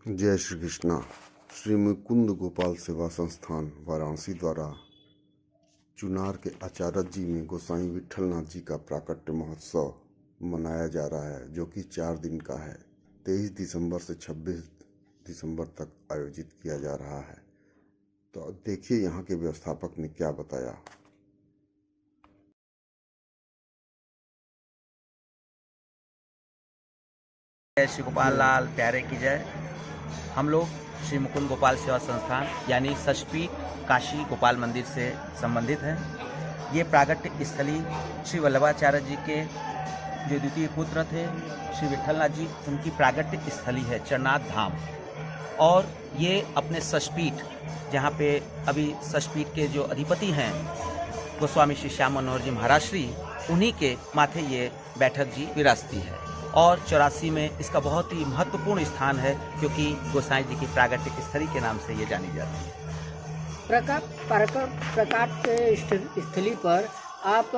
जय श्री कृष्णा। श्री मुकुंद गोपाल सेवा संस्थान वाराणसी द्वारा चुनार के आचार्य जी में गोसाई विट्ठलनाथ जी का प्राकट्य महोत्सव मनाया जा रहा है, जो कि 4 दिन का है। 23 दिसंबर से 26 दिसंबर तक आयोजित किया जा रहा है। तो देखिए यहाँ के व्यवस्थापक ने क्या बताया। श्री गोपाल लाल प्यारे की जय। हम लोग श्री मुकुंद गोपाल सेवा संस्थान यानी सचपीठ काशी गोपाल मंदिर से संबंधित हैं। ये प्रागट्य स्थली श्री वल्लभाचार्य जी के जो द्वितीय पुत्र थे श्री विट्ठलनाथ जी, उनकी प्रागट्य स्थली है चरनाथ धाम। और ये अपने सचपीठ, जहाँ पे अभी सचपीठ के जो अधिपति हैं गोस्वामी श्री श्याम मनोहर जी महाराज श्री, उन्हीं के माथे ये बैठक जी विराजती है। और 84 में इसका बहुत ही महत्वपूर्ण स्थान है, क्योंकि गोसाई जी की प्रागट्य स्थली के नाम से ये जानी जाती है। प्राकट्य स्थली पर आप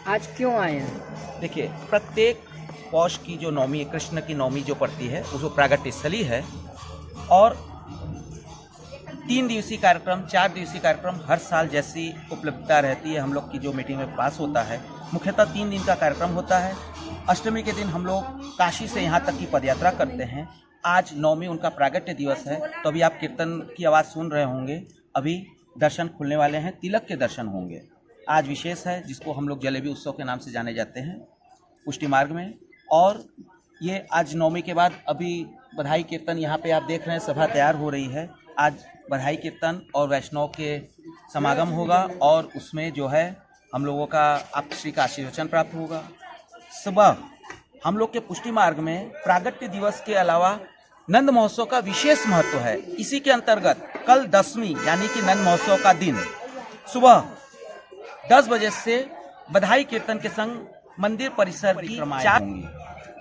आज क्यों आए हैं? देखिए, प्रत्येक पौष की जो नवमी, कृष्ण की नवमी जो पड़ती है, वो प्रागट्य स्थली है। और 3 दिवसीय कार्यक्रम, 4 दिवसीय कार्यक्रम हर साल जैसी उपलब्धता रहती है, हम लोग की जो मीटिंग में पास होता है, मुख्यतः 3 दिन का कार्यक्रम होता है। अष्टमी के दिन हम लोग काशी से यहाँ तक की पदयात्रा करते हैं। आज नवमी उनका प्रागट्य दिवस है, तो अभी आप कीर्तन की आवाज़ सुन रहे होंगे। अभी दर्शन खुलने वाले हैं, तिलक के दर्शन होंगे। आज विशेष है, जिसको हम लोग जलेबी उत्सव के नाम से जाने जाते हैं, पुष्टि मार्ग में। और ये आज नवमी के बाद अभी बधाई कीर्तन, यहाँ पे आप देख रहे हैं सभा तैयार हो रही है। आज बधाई कीर्तन और वैष्णव के समागम होगा, और उसमें जो है हम लोगों का आप श्री का आशीर्वचन प्राप्त होगा। सुबह हम लोग के पुष्टि मार्ग में प्रागट्य दिवस के अलावा नंद महोत्सव का विशेष महत्व है। इसी के अंतर्गत कल 10वीं यानी कि नंद महोत्सव का दिन सुबह 10 बजे से बधाई कीर्तन के संग मंदिर परिसर की 4 होंगी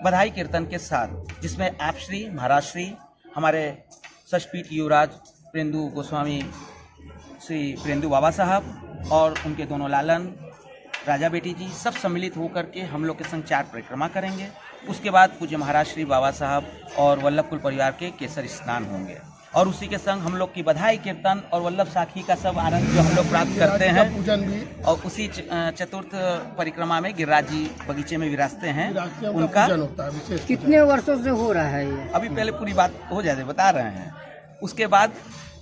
बधाई कीर्तन के साथ, जिसमें आप श्री महाराज श्री, हमारे सचपीठ युवराज प्रेंदु गोस्वामी श्री प्रेंदु बाबा साहब और उनके दोनों लालन राजा बेटी जी सब सम्मिलित होकर के हम लोग के संग 4 परिक्रमा करेंगे। उसके बाद पूज्य महाराज श्री बाबा साहब और वल्लभ कुल परिवार के केसर स्नान होंगे, और उसी के संग हम लोग की बधाई कीर्तन और वल्लभ साखी का सब आनंद जो हम लोग प्राप्त करते हैं, पूजन भी। और उसी चतुर्थ परिक्रमा में गिरिराज जी बगीचे में विराजते हैं, उनका कितने वर्षों से हो रहा है ये? अभी पहले पूरी बात हो जाए बता रहे हैं। उसके बाद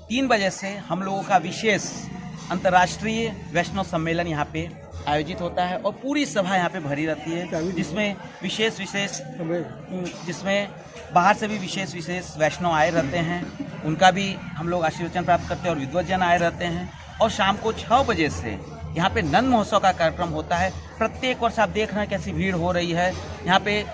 3 बजे से हम लोगों का विशेष अंतर्राष्ट्रीय वैष्णव सम्मेलन यहाँ पे आयोजित होता है, और पूरी सभा यहाँ पे भरी रहती है, जिसमें बाहर से भी विशेष वैष्णव आए रहते हैं। उनका भी हम लोग आशीर्वचन प्राप्त करते हैं, और विद्वज्जन आए रहते हैं। और शाम को 6 बजे से यहाँ पे नंद महोत्सव का कार्यक्रम होता है। प्रत्येक वर्ष आप देख रहे हैं कैसी भीड़ हो रही है। यहाँ पे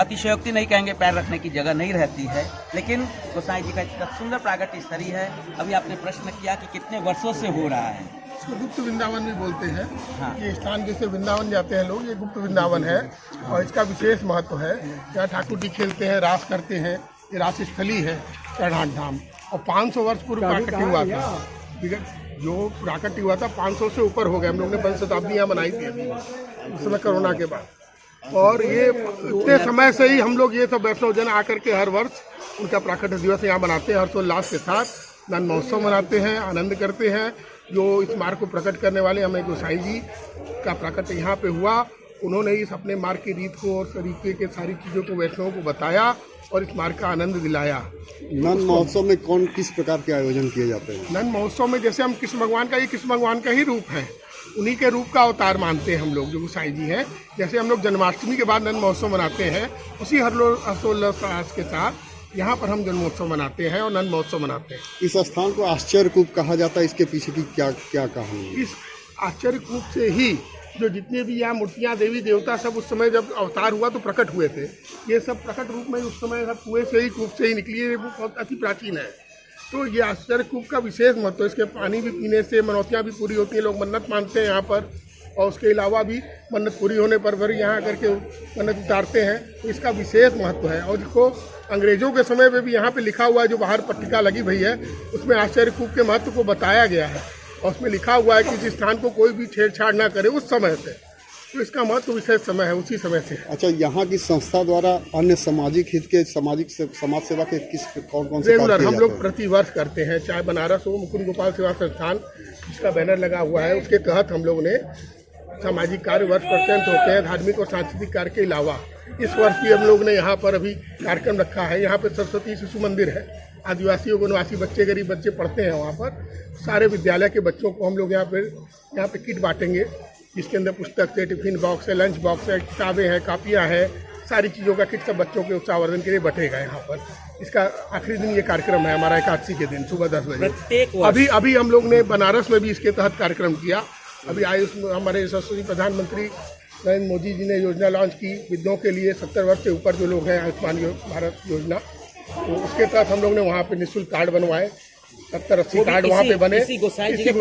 अतिशयोक्ति नहीं कहेंगे, पैर रखने की जगह नहीं रहती है, लेकिन गोसाई जी का इतना सुंदर प्रागट्य स्थली है। अभी आपने प्रश्न किया कि कितने वर्षों से हो रहा है। इसको गुप्त वृंदावन भी बोलते हैं। हाँ। ये स्थान जैसे वृंदावन जाते हैं लोग, ये गुप्त वृंदावन है, और इसका विशेष महत्व है। यहाँ ठाकुर जी खेलते हैं, रास करते हैं। ये रास स्थली है चरनाथ धाम, और 500 वर्ष पूर्व प्राकट्य हुआ था। जो प्राकट्य हुआ था 500 से ऊपर हो गया। हम लोग ने 5 शताब्दियाँ बनाई थी उस समय कोरोना के बाद। और ये इतने समय से ही हम लोग ये सब वैष्णव जन आकर के हर वर्ष उनका प्राकट्य दिवस यहाँ मनाते हैं। हर्षोल्लास के साथ नंद महोत्सव मनाते हैं, आनंद करते हैं। जो इस मार्ग को प्रकट करने वाले हमें गोसाई जी का प्राकट्य यहाँ पे हुआ, उन्होंने इस अपने मार्ग की रीत को और तरीके के सारी चीज़ों को वैष्णवों को बताया और इस मार्ग का आनंद दिलाया। नंद महोत्सव में किस प्रकार के आयोजन किए जाते हैं? नंद महोत्सव में जैसे हम कृष्ण भगवान का, ये कृष्ण भगवान का ही रूप है, उन्हीं के रूप का अवतार मानते हैं हम लोग जो गोसाई जी हैं। जैसे हम लोग जन्माष्टमी के बाद नंद महोत्सव मनाते हैं, उसी हर्षोल्लास के साथ यहाँ पर हम जन्मोत्सव मनाते हैं और नंद महोत्सव मनाते हैं। इस स्थान को आश्चर्य कूप कहा जाता है, इसके पीछे की क्या कहानी है? इस आश्चर्य कूप से ही जो जितने भी यहाँ मूर्तियाँ, देवी देवता सब उस समय जब अवतार हुआ तो प्रकट हुए थे। ये सब प्रकट रूप में उस समय सब कुएं से ही, कूप से ही निकली है। वो बहुत अति प्राचीन है। तो ये आश्चर्य कूप का विशेष महत्व है। इसके पानी भी पीने से मनौतियाँ भी पूरी होती हैं। लोग मन्नत मानते हैं यहाँ पर, और उसके अलावा भी मन्नत पूरी होने पर फिर यहाँ आकर के मन्नत उतारते हैं। तो इसका विशेष महत्व है। और इसको अंग्रेजों के समय में भी यहाँ पे लिखा हुआ है, जो बाहर पट्टिका लगी हुई है, उसमें आश्चर्य कूप के महत्व को बताया गया है। और उसमें लिखा हुआ है कि इस स्थान को कोई भी छेड़छाड़ ना करे उस समय से। तो इसका महत्व विशेष समय है, उसी समय से। अच्छा, यहाँ की संस्था द्वारा अन्य सामाजिक हित के समाज सेवा के कौन कौन से रेगुलर हम लोग प्रतिवर्ष करते हैं, चाहे बनारस हो मुकुंद गोपाल सेवा संस्थान जिसका बैनर लगा हुआ है, उसके तहत हम लोग ने सामाजिक कार्य वर्ष प्रत्यंत होते हैं। धार्मिक और सांस्कृतिक कार्य के अलावा इस वर्ष भी हम लोग ने यहाँ पर अभी कार्यक्रम रखा है। यहाँ पर सरस्वती शिशु मंदिर है, आदिवासी और वनवासी बच्चे, गरीब बच्चे पढ़ते हैं वहाँ पर। सारे विद्यालय के बच्चों को हम लोग यहाँ पे किट बांटेंगे, जिसके अंदर पुस्तक है, टिफिन बॉक्स है, लंच बॉक्स है, किताबें हैं, कापियाँ हैं, सारी चीज़ों का किट सब बच्चों के उत्साहवर्धन के लिए बटेगा यहाँ पर। इसका आखिरी दिन ये कार्यक्रम है हमारा, एकादशी के दिन सुबह 10 बजे। अभी हम लोग ने बनारस में भी इसके तहत कार्यक्रम किया। अभी हमारे यशस्वी प्रधानमंत्री नरेंद्र मोदी जी ने योजना लॉन्च की विधवाओं के लिए, 70 वर्ष से ऊपर जो लोग हैं, आयुष्मान भारत योजना, तो उसके तहत हम लोग ने वहाँ पे निःशुल्क कार्ड बनवाए, 70-80 कार्ड वहाँ पे बने। इसी गोसाई जी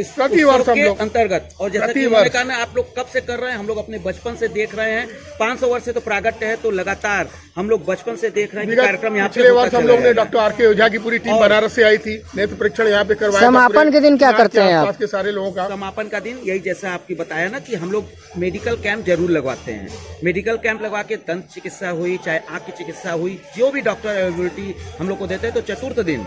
प्रति वर्ष हम लोग अंतर्गत, और जैसा कि उन्होंने कहा ना, आप लोग कब से कर रहे हैं, हम लोग अपने बचपन से देख रहे हैं। 500 वर्ष से तो प्रागट्य है, तो लगातार हम लोग बचपन से देख रहे हैं कि कार्यक्रम यहाँ पे। पिछले वर्ष हम लोग ने डॉक्टर आर.के. ओझा की पूरी टीम बनारस से आई थी, नेत्र परीक्षण यहाँ पे करवाया। समापन के दिन क्या करते हैं आप? के सारे लोगों का समापन का दिन यही, जैसा आपकी बताया ना, कि हम लोग मेडिकल कैंप जरूर लगवाते हैं। मेडिकल कैंप लगवा के दंत चिकित्सा हुई, चाहे आँख की चिकित्सा हुई, जो भी डॉक्टर अवेलेबिलिटी हम लोग को देते हैं। तो चतुर्थ दिन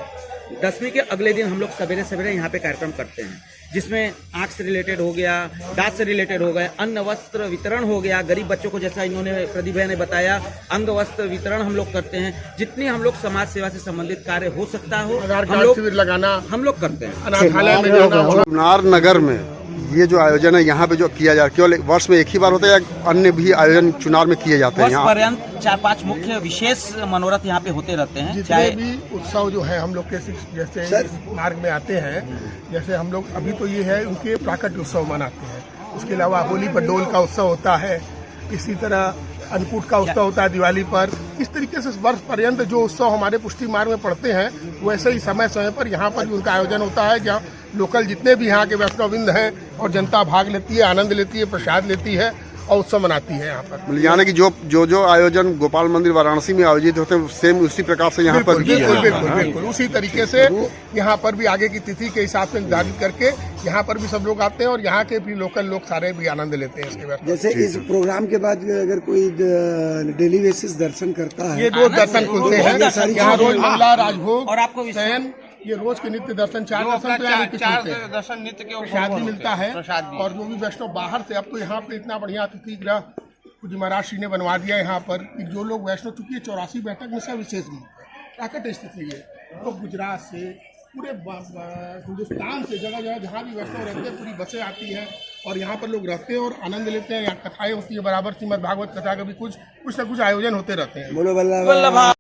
10वीं के अगले दिन हम लोग सवेरे सवेरे यहाँ पे कार्यक्रम करते हैं, जिसमें आँख से रिलेटेड हो गया, दांत से रिलेटेड हो गया, अन्न वस्त्र वितरण हो गया, गरीब बच्चों को जैसा इन्होंने प्रदीप भाई ने बताया, अंग वस्त्र वितरण हम लोग करते हैं। जितनी हम लोग समाज सेवा से संबंधित कार्य हो सकता हो, शिविर लगाना हम लोग करते हैं। अनाथालय में जाना। चुनार नगर में ये जो आयोजन है यहाँ पे जो किया जा रहा है, केवल वर्ष में एक ही बार होता है या अन्य भी आयोजन चुनार में किए जाते हैं? वर्ष पर्यंत 4-5 मुख्य विशेष मनोरथ यहाँ पे होते रहते हैं। जितने भी उत्सव जो है हम लोग के जैसे मार्ग में आते हैं, जैसे हम लोग अभी तो ये है उनके प्राकट्य उत्सव मनाते हैं, उसके अलावा होली पर डोल का उत्सव होता है, इसी तरह अन्नकूट का उत्सव होता है दिवाली पर। इस तरीके से वर्ष पर्यंत जो उत्सव हमारे पुष्टि मार्ग में पड़ते हैं, वैसे ही समय समय पर यहाँ पर भी उनका आयोजन होता है, जहाँ लोकल जितने भी यहाँ के वैष्णववृंद हैं और जनता भाग लेती है, आनंद लेती है, प्रसाद लेती है और उत्सव मनाती है यहाँ पर। यानी कि जो आयोजन गोपाल मंदिर वाराणसी में आयोजित होते हैं, सेम उसी प्रकार से यहाँ पर बिल्कुल उसी तरीके से यहाँ पर भी आगे की तिथि के हिसाब से निर्धारित करके यहाँ पर भी सब लोग आते हैं और यहाँ के भी लोकल लोग सारे भी आनंद लेते हैं इसके बाद। जैसे इस प्रोग्राम के बाद अगर कोई डेली बेसिस दर्शन करता है, ये रोज दर्शन खुलते हैं यहाँ, रोज मंगला, राजभोग और आपको शयन, ये रोज के नित्य दर्शन, 4 दर्शन नित्य के प्रसाद भी मिलता है। और जो भी वैष्णव बाहर से, अब तो यहाँ पे इतना बढ़िया अतिथि गृह पूज्य महाराज श्री ने बनवा दिया यहाँ पर कि जो लोग वैष्णव, चूंकि 84 बैठक में सब विशेष में प्राकट स्थिति है, तो गुजरात से, पूरे हिंदुस्तान से, जगह जगह जहाँ भी वैष्णव रहते हैं, पूरी बसें आती हैं और यहाँ पर लोग रहते हैं और आनंद लेते हैं। यहाँ कथाएं होती है बराबर, श्रीमद् भागवत कथा का भी कुछ न कुछ आयोजन होते रहते हैं। बोलो वल्लभ